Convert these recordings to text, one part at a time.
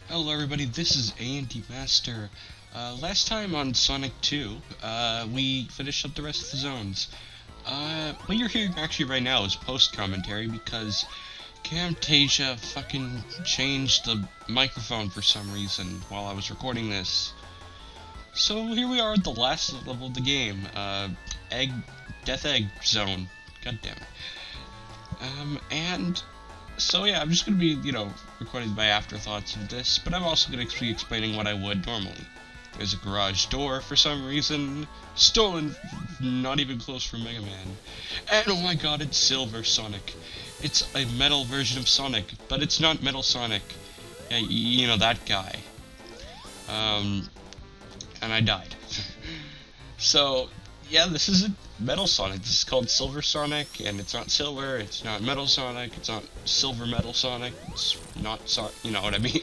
Hello everybody, this is A&D Master. Last time on Sonic 2, we finished up the rest of the zones. What you're hearing actually right now is post-commentary because Camtasia fucking changed the microphone for some reason while I was recording this. So here we are at the last level of the game, Death Egg Zone. God damn it. And so yeah, I'm just gonna be, recording my afterthoughts of this, but I'm also gonna be explaining what I would normally. There's a garage door for some reason, stolen, not even close from Mega Man. And oh my god, it's Silver Sonic. It's a metal version of Sonic, but it's not Metal Sonic. Yeah, you know, that guy. And I died. So, yeah, this is a Metal Sonic. This is called Silver Sonic, and it's not Silver, it's not Metal Sonic, it's not Silver Metal Sonic, it's not you know what I mean?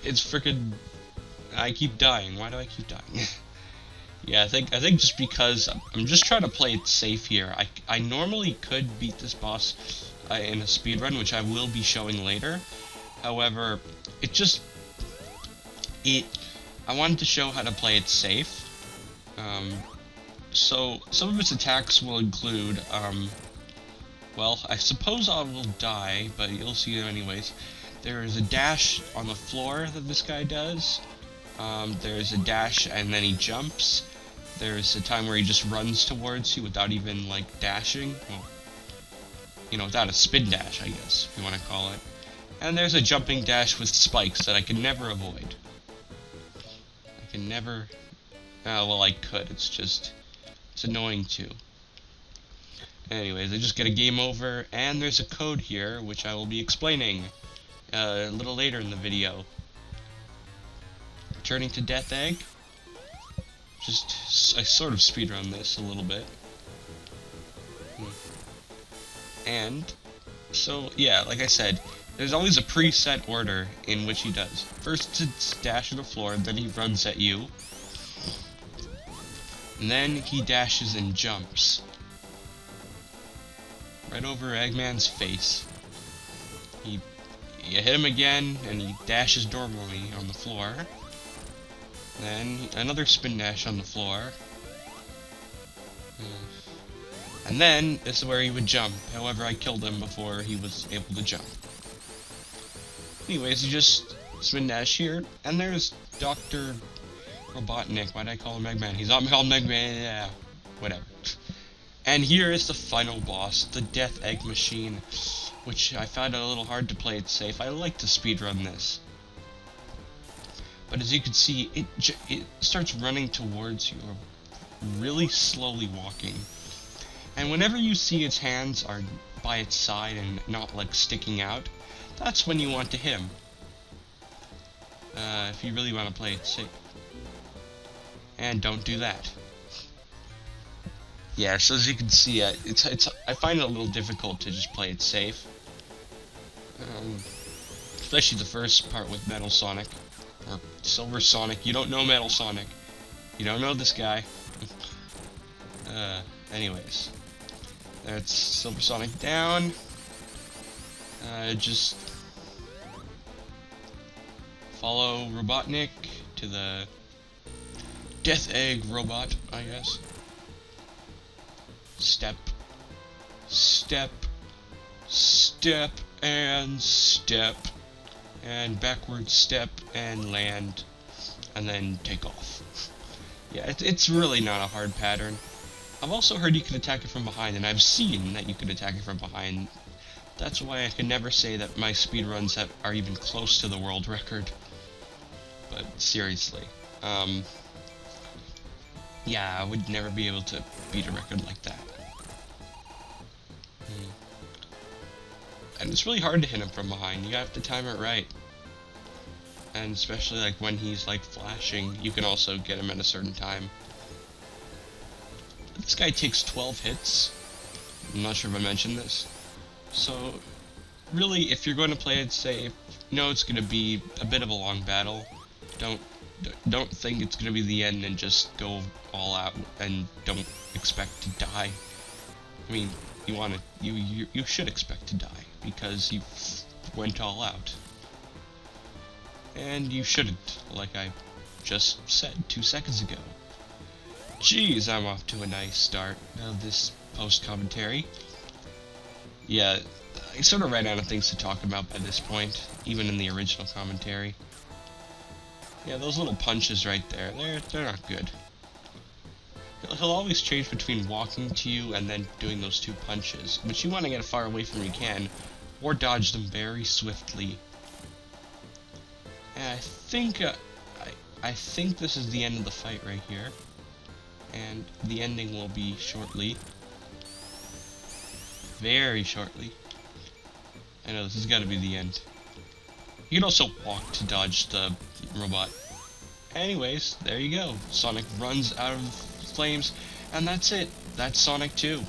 It's frickin'... I keep dying. Why do I keep dying? Yeah, I think just because I'm just trying to play it safe here. I normally could beat this boss in a speedrun, which I will be showing later. However, I wanted to show how to play it safe. So some of its attacks will include, well, I suppose I will die, but you'll see it anyways. There is a dash on the floor that this guy does. There's a dash and then he jumps. There's a time where he just runs towards you without even, like, dashing. Well, without a spin dash, I guess, if you want to call it. And there's a jumping dash with spikes that I can never avoid. I can never... well, I could, it's annoying too. Anyways, I just get a game over, and there's a code here, which I will be explaining a little later in the video. Returning to Death Egg. I sort of speedrun this a little bit. And, so, yeah, like I said, there's always a preset order in which he does. First it's dash to the floor, then he runs at you. And then he dashes and jumps. Right over Eggman's face. You hit him again, and he dashes normally on the floor. Then another spin dash on the floor. And then, this is where he would jump. However, I killed him before he was able to jump. Anyways, you just spin dash here, and there's Dr. Robotnik. Why did I call him Eggman? He's not called Eggman. Yeah, whatever. And here is the final boss, the Death Egg Machine, which I found it a little hard to play it safe. I like to speedrun this. But as you can see, it starts running towards you, really slowly walking. And whenever you see its hands are by its side and not, like, sticking out, that's when you want to hit him. If you really want to play it safe. And don't do that. Yeah, so as you can see, I find it a little difficult to just play it safe. Especially the first part with Metal Sonic. Or Silver Sonic. You don't know Metal Sonic. You don't know this guy. Anyways. That's Silver Sonic down. Just follow Robotnik to the Death Egg robot, I guess. Step, step, step, and step, and backward step, and land, and then take off. Yeah, it's really not a hard pattern. I've also heard you can attack it from behind, and I've seen that you can attack it from behind. That's why I can never say that my speedruns are even close to the world record. But seriously, yeah, I would never be able to beat a record like that. And it's really hard to hit him from behind. You have to time it right. And especially like when he's like flashing, you can also get him at a certain time. This guy takes 12 hits. I'm not sure if I mentioned this. So, really, if you're going to play it safe, it's going to be a bit of a long battle. Don't think it's going to be the end and just go all out and don't expect to die. I mean, you should expect to die because you went all out. And you shouldn't, like I just said 2 seconds ago. Jeez, I'm off to a nice start of this post-commentary. Yeah, I sort of ran out of things to talk about by this point, even in the original commentary. Yeah, those little punches right there, they're not good. He'll always change between walking to you and then doing those 2 punches, which you want to get as far away from you can, or dodge them very swiftly. And I think this is the end of the fight right here, and the ending will be shortly. Very shortly. I know, this has got to be the end. You can also walk to dodge the robot. Anyways, there you go. Sonic runs out of flames, and that's it. That's Sonic 2.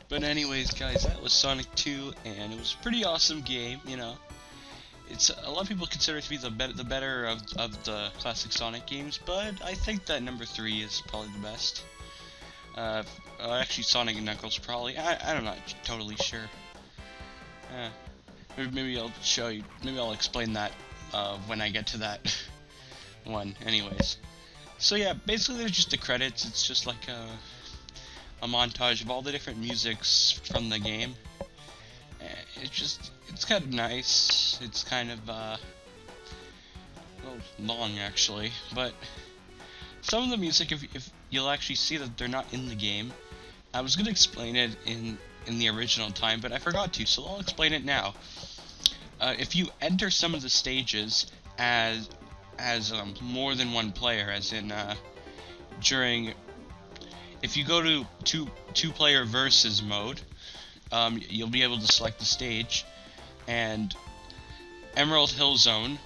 But anyways, guys, that was Sonic 2, and it was a pretty awesome game, you know. It's a lot of people consider it to be the better of the classic Sonic games, but I think that number 3 is probably the best. Actually, Sonic and Knuckles probably. I'm not totally sure. Maybe I'll show you. Maybe I'll explain that when I get to that one. Anyways, so yeah, basically there's just the credits. It's just like a montage of all the different musics from the game. It's kind of nice. It's kind of a little long actually, but some of the music, if you'll actually see that they're not in the game. I was gonna explain it in the original time, but I forgot to, so I'll explain it now. If you enter some of the stages as more than one player, as in if you go to two-player versus mode, you'll be able to select the stage, and Emerald Hill Zone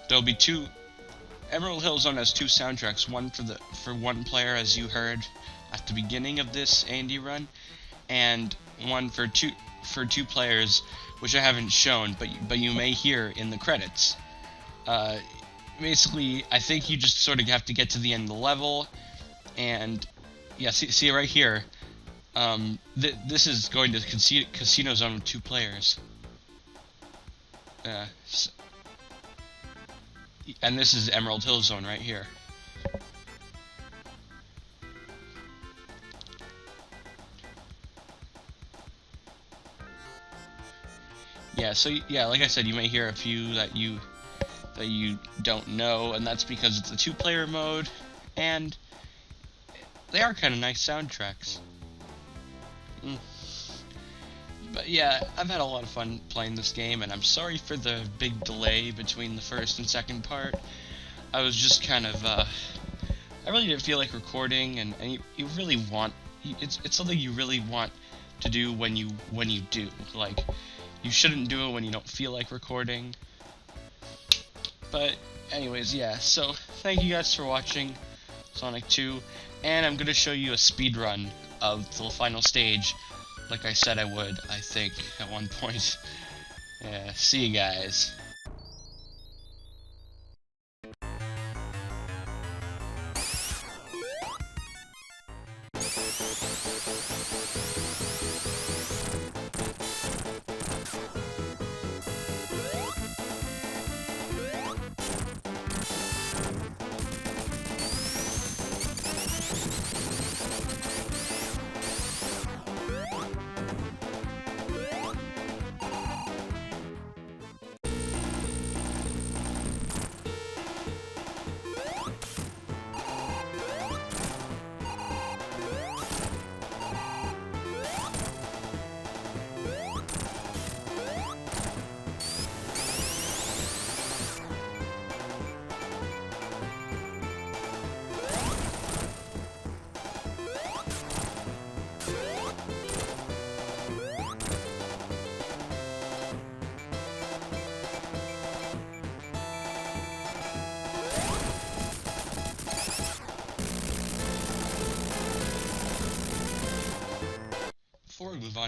there'll be two. Emerald Hill Zone has 2 soundtracks, one for one player, as you heard at the beginning of this Andy run, and one for two players, which I haven't shown, but you may hear in the credits. Basically, I think you just sort of have to get to the end of the level, and yeah, see right here. This is going to Casino Zone with 2 players. And this is Emerald Hill Zone right here. Yeah, so yeah, like I said, you may hear a few that you don't know, and that's because it's a 2-player mode, and they are kind of nice soundtracks. But yeah, I've had a lot of fun playing this game, and I'm sorry for the big delay between the first and second part. I was just kind of, I really didn't feel like recording, and you really want, it's something you really want to do when you do. Like, you shouldn't do it when you don't feel like recording. But anyways, yeah, so thank you guys for watching Sonic 2, and I'm gonna show you a speed run of the final stage, like I said I would, I think, at one point. Yeah, see you guys.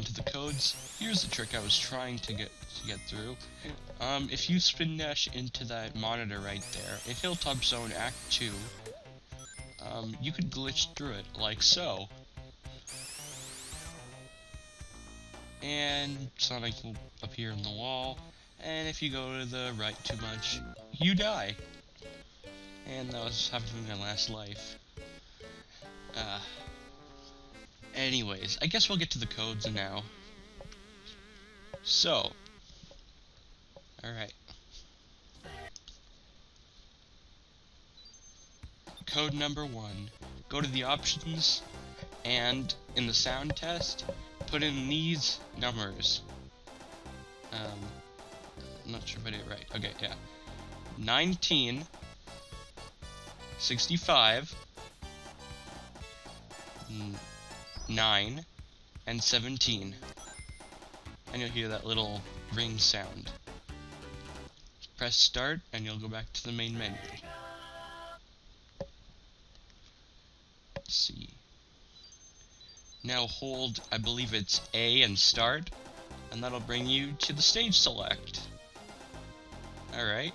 onto the codes, here's the trick I was trying to get through. If you spin dash into that monitor right there, in Hilltop Zone Act 2, you could glitch through it, like so. And Sonic will appear in the wall, and if you go to the right too much, you die. And that was having my last life. Anyways, I guess we'll get to the codes now. So, alright. Code number 1. Go to the options, and in the sound test, put in these numbers. I'm not sure if I did it right. Okay, yeah. 19, 65, 9, and 17. And you'll hear that little ring sound. Press start, and you'll go back to the main menu. Let's see. Now hold, I believe it's A and start, and that'll bring you to the stage select. Alright,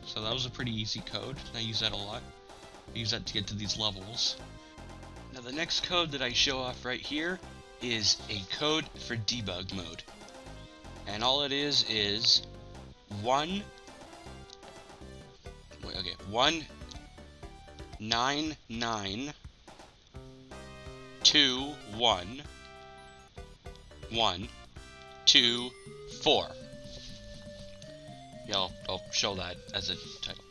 so that was a pretty easy code. I use that a lot. I use that to get to these levels. Now the next code that I show off right here is a code for debug mode. And all it is 1 9 9 2 1 1 2 4. Yeah, I'll show that as a title.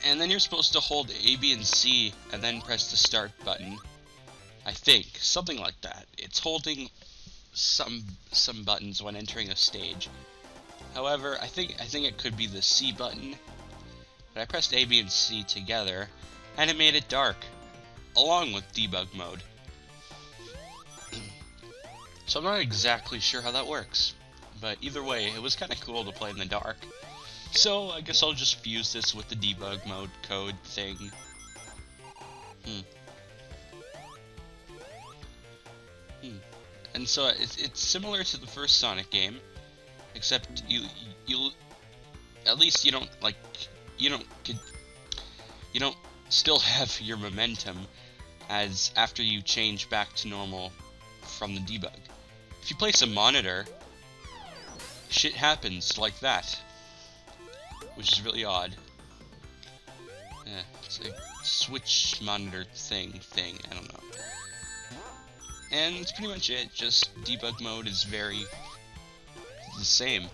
And then you're supposed to hold A, B, and C, and then press the start button. I think something like that. It's holding some buttons when entering a stage. However, I think it could be the C button. But I pressed A, B, and C together, and it made it dark, along with debug mode. So I'm not exactly sure how that works, but either way, it was kind of cool to play in the dark. So I guess I'll just fuse this with the debug mode code thing. And so it's similar to the first Sonic game, except you at least you don't still have your momentum as after you change back to normal from the debug. If you place a monitor, shit happens like that, which is really odd. Yeah, it's a switch monitor thing, I don't know. And that's pretty much it, just debug mode is very the same.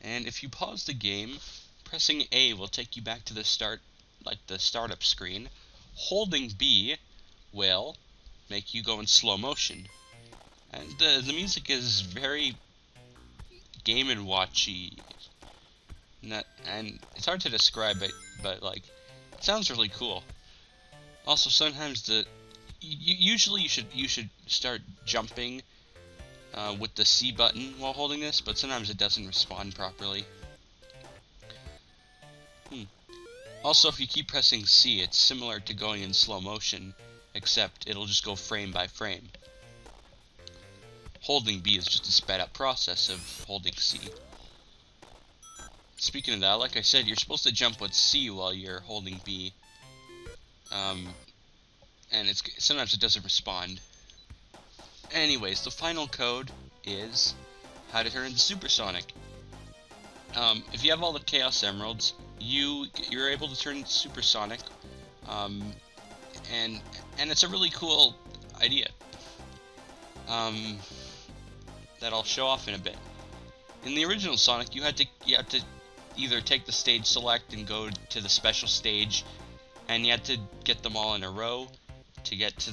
And if you pause the game, pressing A will take you back to the startup screen. Holding B will make you go in slow motion. And the music is very Game & Watchy. And it's hard to describe it, but like, it sounds really cool. Also, sometimes usually you should start jumping with the C button while holding this, but sometimes it doesn't respond properly. Also, if you keep pressing C, it's similar to going in slow motion, except it'll just go frame by frame. Holding B is just a sped up process of holding C. Speaking of that, like I said, you're supposed to jump with C while you're holding B. And sometimes it doesn't respond. Anyways, the final code is how to turn into Supersonic. If you have all the Chaos Emeralds, you're able to turn into Supersonic, and it's a really cool idea. That I'll show off in a bit. In the original Sonic, you had to either take the stage select and go to the special stage, and you had to get them all in a row to get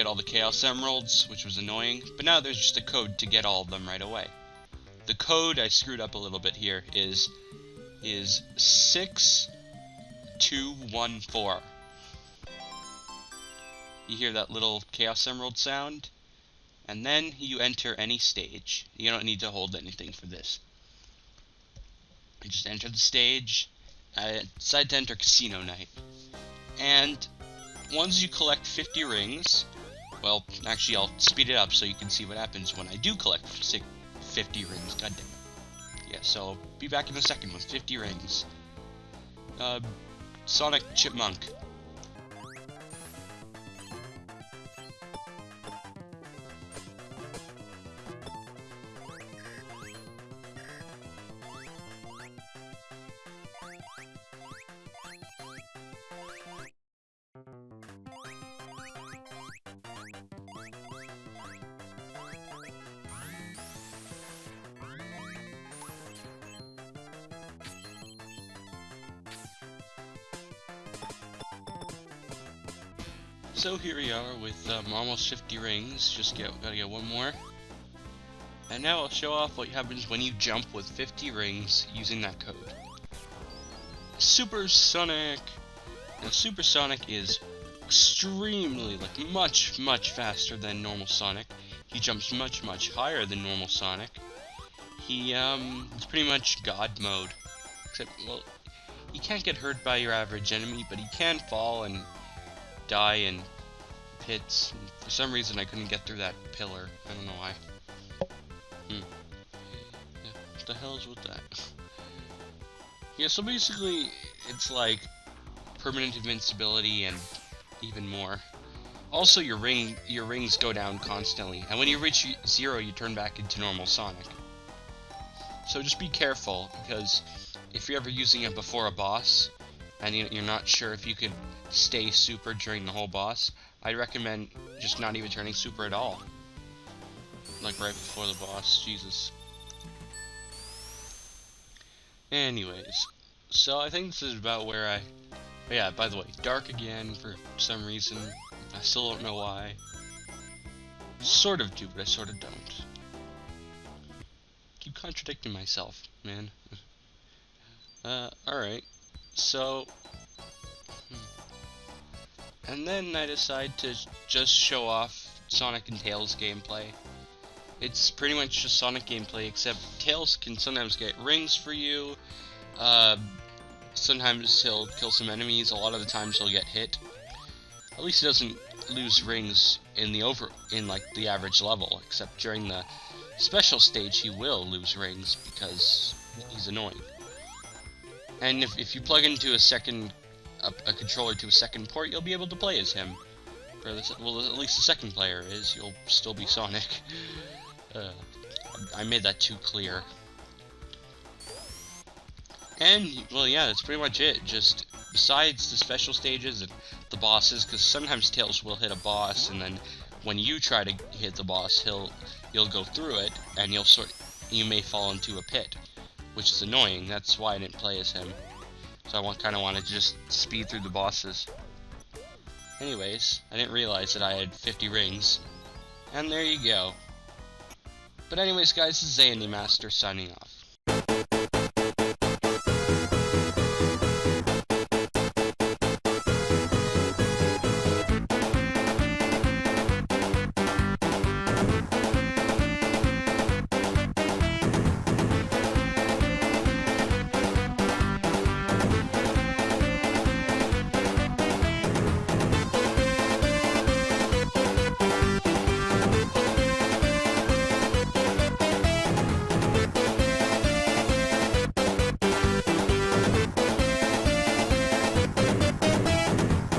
all the Chaos Emeralds, which was annoying. But now there's just a code to get all of them right away. The code, I screwed up a little bit here, is 6214. You hear that little Chaos Emerald sound? And then you enter any stage. You don't need to hold anything for this. You just enter the stage. Decide to enter Casino Night. And once you collect 50 rings, Well, actually, I'll speed it up so you can see what happens when I do collect 50 rings. God damn. Yeah, so be back in a second with 50 rings. Sonic Chipmunk. So here we are with almost 50 rings. Gotta get one more. And now I'll show off what happens when you jump with 50 rings using that code. Supersonic! Now Supersonic is extremely, like, much faster than normal Sonic. He jumps much higher than normal Sonic. It's pretty much God mode. Except, well, he can't get hurt by your average enemy, but he can fall and die in pits. And for some reason I couldn't get through that pillar. I don't know why. Yeah, what the hell is with that? Yeah, so basically it's like permanent invincibility and even more. Also, your rings go down constantly, and when you reach 0, you turn back into normal Sonic. So just be careful, because if you're ever using it before a boss, and you're not sure if you could stay super during the whole boss, I'd recommend just not even turning super at all. Like right before the boss, Jesus. Anyways, so I think this is about where I... Oh yeah, by the way, dark again for some reason. I still don't know why. Sort of do, but I sort of don't. Keep contradicting myself, man. Alright. So... And then I decide to just show off Sonic and Tails gameplay. It's pretty much just Sonic gameplay, except Tails can sometimes get rings for you. Sometimes he'll kill some enemies. A lot of the times he'll get hit. At least he doesn't lose rings in the average level, except during the special stage he will lose rings because he's annoying. And if you plug into a controller to a second port, you'll be able to play as him. Well, at least the second player is. You'll still be Sonic. I made that too clear. And, well, yeah, that's pretty much it. Just, besides the special stages and the bosses, because sometimes Tails will hit a boss, and then when you try to hit the boss, you'll go through it, and you may fall into a pit, which is annoying. That's why I didn't play as him. So I kind of want to just speed through the bosses. Anyways, I didn't realize that I had 50 rings. And there you go. But anyways, guys, this is Andy Master signing off.